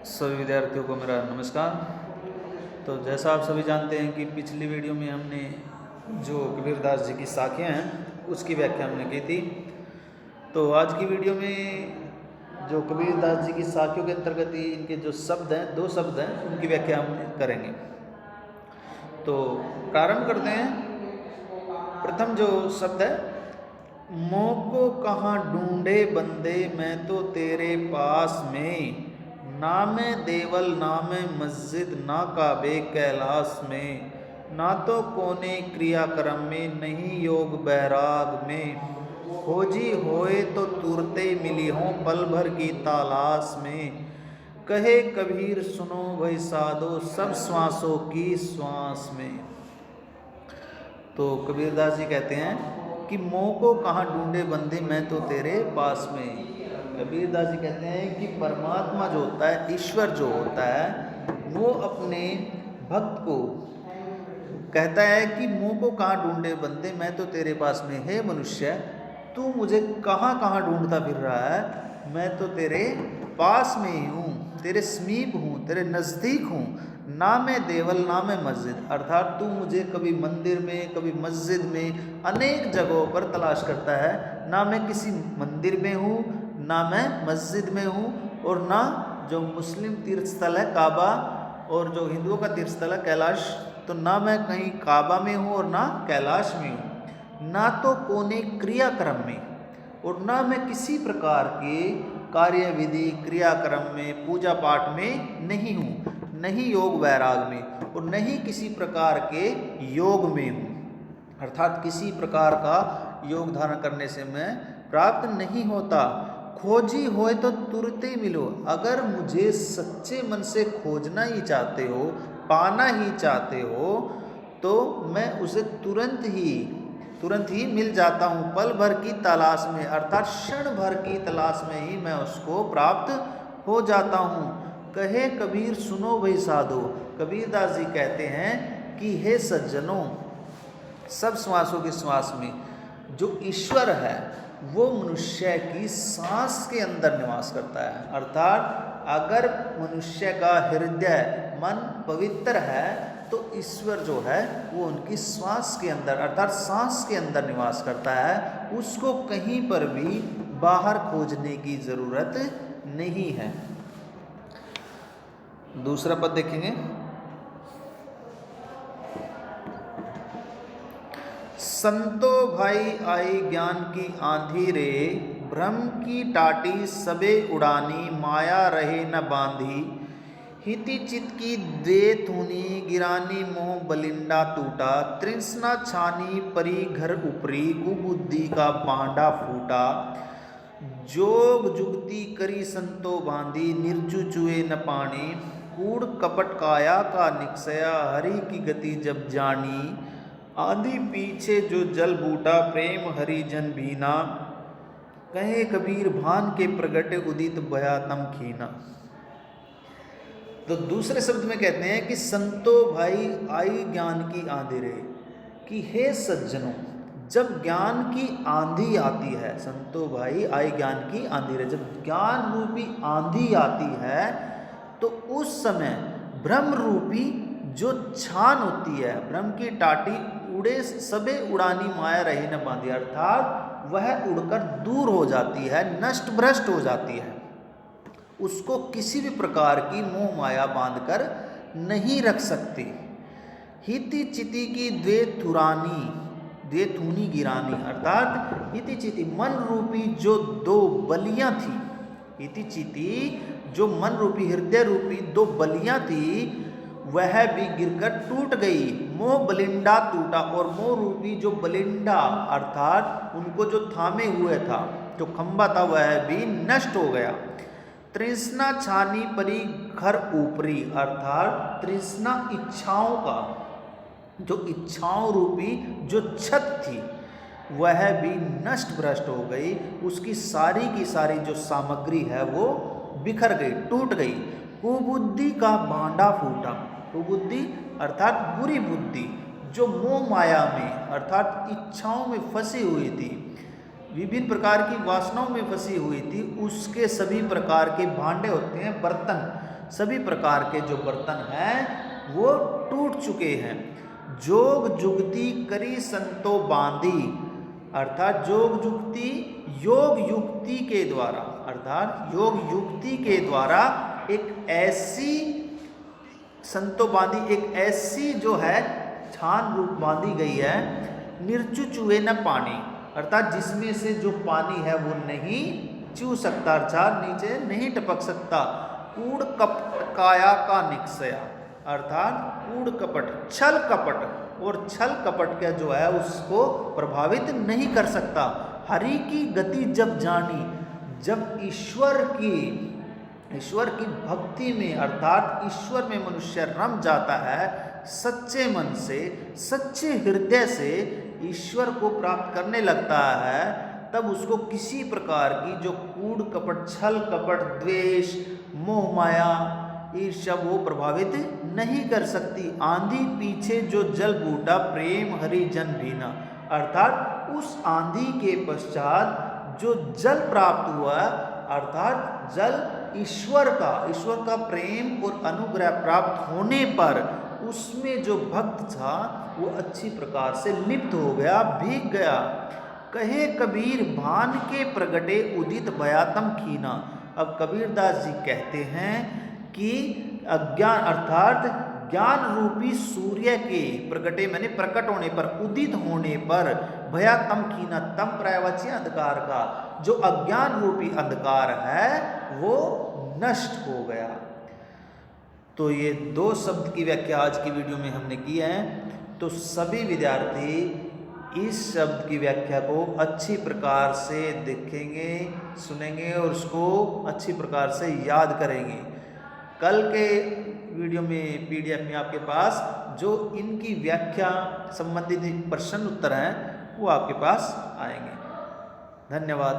सभी विद्यार्थियों को मेरा नमस्कार। तो जैसा आप सभी जानते हैं कि पिछली वीडियो में हमने जो कबीरदास जी की साखियाँ हैं उसकी व्याख्या हमने की थी। तो आज की वीडियो में जो कबीरदास जी की साखियों के अंतर्गत ही इनके जो शब्द हैं, 2 शब्द हैं, उनकी व्याख्या हम करेंगे। तो प्रारंभ करते हैं। प्रथम जो शब्द है, मोह को कहाँ ढूंढे बंदे मैं तो तेरे पास में, ना मैं देवल ना मैं मस्जिद ना काबे कैलाश में, ना तो कोने क्रियाक्रम में नहीं योग बैराग में, खोजी होए तो तुरते मिली हों पल भर की तलाश में, कहे कबीर सुनो भाई साधो सब श्वासों की श्वास में। तो कबीरदास जी कहते हैं कि मोह को कहाँ ढूंढे बंदे मैं तो तेरे पास में। कबीरदास जी कहते हैं कि परमात्मा जो होता है, ईश्वर जो होता है, वो अपने भक्त को कहता है कि मोह को कहाँ ढूंढे बंदे मैं तो तेरे पास में। हे मनुष्य, तू मुझे कहाँ कहाँ ढूंढता फिर रहा है, मैं तो तेरे पास में ही हूँ, तेरे समीप हूँ, तेरे नज़दीक हूँ। ना मैं देवल ना मैं मस्जिद, अर्थात तू मुझे कभी मंदिर में कभी मस्जिद में अनेक जगहों पर तलाश करता है। ना मैं किसी मंदिर में हूँ, ना मैं मस्जिद में हूँ, और ना जो मुस्लिम तीर्थ स्थल है काबा और जो हिंदुओं का तीर्थ स्थल है कैलाश, तो ना मैं कहीं काबा में हूँ और ना कैलाश में हूँ, ना तो कोने क्रियाक्रम में, और ना मैं किसी प्रकार के कार्य विधि क्रियाक्रम में पूजा पाठ में नहीं हूँ, नहीं योग वैराग में, और नहीं किसी प्रकार के योग में हूँ, अर्थात किसी प्रकार का योग धारण करने से मैं प्राप्त नहीं होता। खोजी होए तो तुरते मिलो, अगर मुझे सच्चे मन से खोजना ही चाहते हो, पाना ही चाहते हो, तो मैं उसे तुरंत ही मिल जाता हूँ पल भर की तलाश में, अर्थात क्षण भर की तलाश में ही मैं उसको प्राप्त हो जाता हूँ। कहे कबीर सुनो भाई साधो, कबीरदास जी कहते हैं कि हे सज्जनों, सब श्वासों के श्वास में जो ईश्वर है वो मनुष्य की सांस के अंदर निवास करता है। अर्थात अगर मनुष्य का हृदय मन पवित्र है तो ईश्वर जो है वो उनकी श्वास के अंदर अर्थात सांस के अंदर निवास करता है। उसको कहीं पर भी बाहर खोजने की जरूरत नहीं है। दूसरा पद देखेंगे। संतो भाई आई ज्ञान की आंधी रे, भ्रम की टाटी सबे उड़ानी, माया रहे न बांधी, हिति चित की दे थूनी, गिरानी मोह बलिंडा टूटा, तृष्णा छानी परी घर उपरी, कुबुद्धि का पांडा फूटा, जोग जुगती करी संतो बांधी, निर्जु चुए न पानी, कूड़ कपट काया का निकसया, हरि की गति जब जानी, आदि पीछे जो जल बूटा, प्रेम हरि जन भीना, कहे कबीर भान के प्रगटे उदित भया तम खीना। तो दूसरे शब्द में कहते हैं कि संतो भाई आई ज्ञान की आंधी रे, कि हे सज्जनों, जब ज्ञान की आंधी आती है, संतो भाई आई ज्ञान की आंधी रे, जब ज्ञान रूपी आंधी आती है तो उस समय भ्रम रूपी जो छान होती है, भ्रम की टाटी उड़े सबे उड़ानी, माया रही न बांधी, अर्थात वह उड़कर दूर हो जाती है, नष्ट भ्रष्ट हो जाती है। उसको किसी भी प्रकार की मोह माया बांधकर नहीं रख सकती। हिति चिति की द्वे थूनी गिरानी, अर्थात हिति चिति मन रूपी जो दो बलियां थी, हिति चिति जो मन रूपी हृदय रूपी दो बलियां थी वह भी गिरकर टूट गई। मोह बलिंडा टूटा, और मोह रूपी जो बलिंडा अर्थात उनको जो थामे हुए था, जो खंबा था, वह भी नष्ट हो गया। तृष्णा छानी परी घर ऊपरी, अर्थात तृष्णा इच्छाओं का जो इच्छाओं रूपी जो छत थी वह भी नष्ट भ्रष्ट हो गई। उसकी सारी की सारी जो सामग्री है वो बिखर गई, टूट गई। कुबुद्धि का भांडा फूटा, कुबुद्धि अर्थात बुरी बुद्धि जो मोह माया में अर्थात इच्छाओं में फंसी हुई थी, विभिन्न प्रकार की वासनाओं में फंसी हुई थी, उसके सभी प्रकार के भांडे होते हैं बर्तन, सभी प्रकार के जो बर्तन हैं वो टूट चुके हैं। जोग जुगती करी संतो बांधी, अर्थात जोग जुगती योग युक्ति के द्वारा, अर्थात योग युक्ति के द्वारा एक ऐसी संतो बांधी, एक ऐसी जो है छान रूप बांधी गई है, निर्चु चुए न पानी, अर्थात जिसमें से जो पानी है वो नहीं चू सकता, अर्थात नीचे नहीं टपक सकता। कूड़ कपट काया का निक्षया, अर्थात कूड़ कपट छल कपट और छल कपट का जो है उसको प्रभावित नहीं कर सकता। हरि की गति जब जानी, जब ईश्वर की भक्ति में, अर्थात ईश्वर में मनुष्य रम जाता है, सच्चे मन से सच्चे हृदय से ईश्वर को प्राप्त करने लगता है, तब उसको किसी प्रकार की जो कूड़ कपट छल कपट द्वेष मोह माया ईर्ष्या वो प्रभावित नहीं कर सकती। आंधी पीछे जो जल बूटा प्रेम हरि जन भीना, अर्थात उस आंधी के पश्चात जो जल प्राप्त हुआ, अर्थात जल ईश्वर का प्रेम और अनुग्रह प्राप्त होने पर उसमें जो भक्त था वो अच्छी प्रकार से लिप्त हो गया, भीग गया। कहे कबीर भान के प्रगटे उदित भयातम खीना। अब कबीरदास जी कहते हैं कि अज्ञान अर्थात ज्ञान रूपी सूर्य के प्रगटे मैंने प्रकट होने पर, उदित होने पर, भयातम खीना, तम प्रायवाची अंधकार का जो अज्ञान रूपी अंधकार है वो नष्ट हो गया। तो ये दो शब्द की व्याख्या आज की वीडियो में हमने की है। तो सभी विद्यार्थी इस शब्द की व्याख्या को अच्छी प्रकार से देखेंगे, सुनेंगे और उसको अच्छी प्रकार से याद करेंगे। कल के वीडियो में PDF में आपके पास जो इनकी व्याख्या संबंधित प्रश्न उत्तर हैं वो आपके पास आएंगे। धन्यवाद।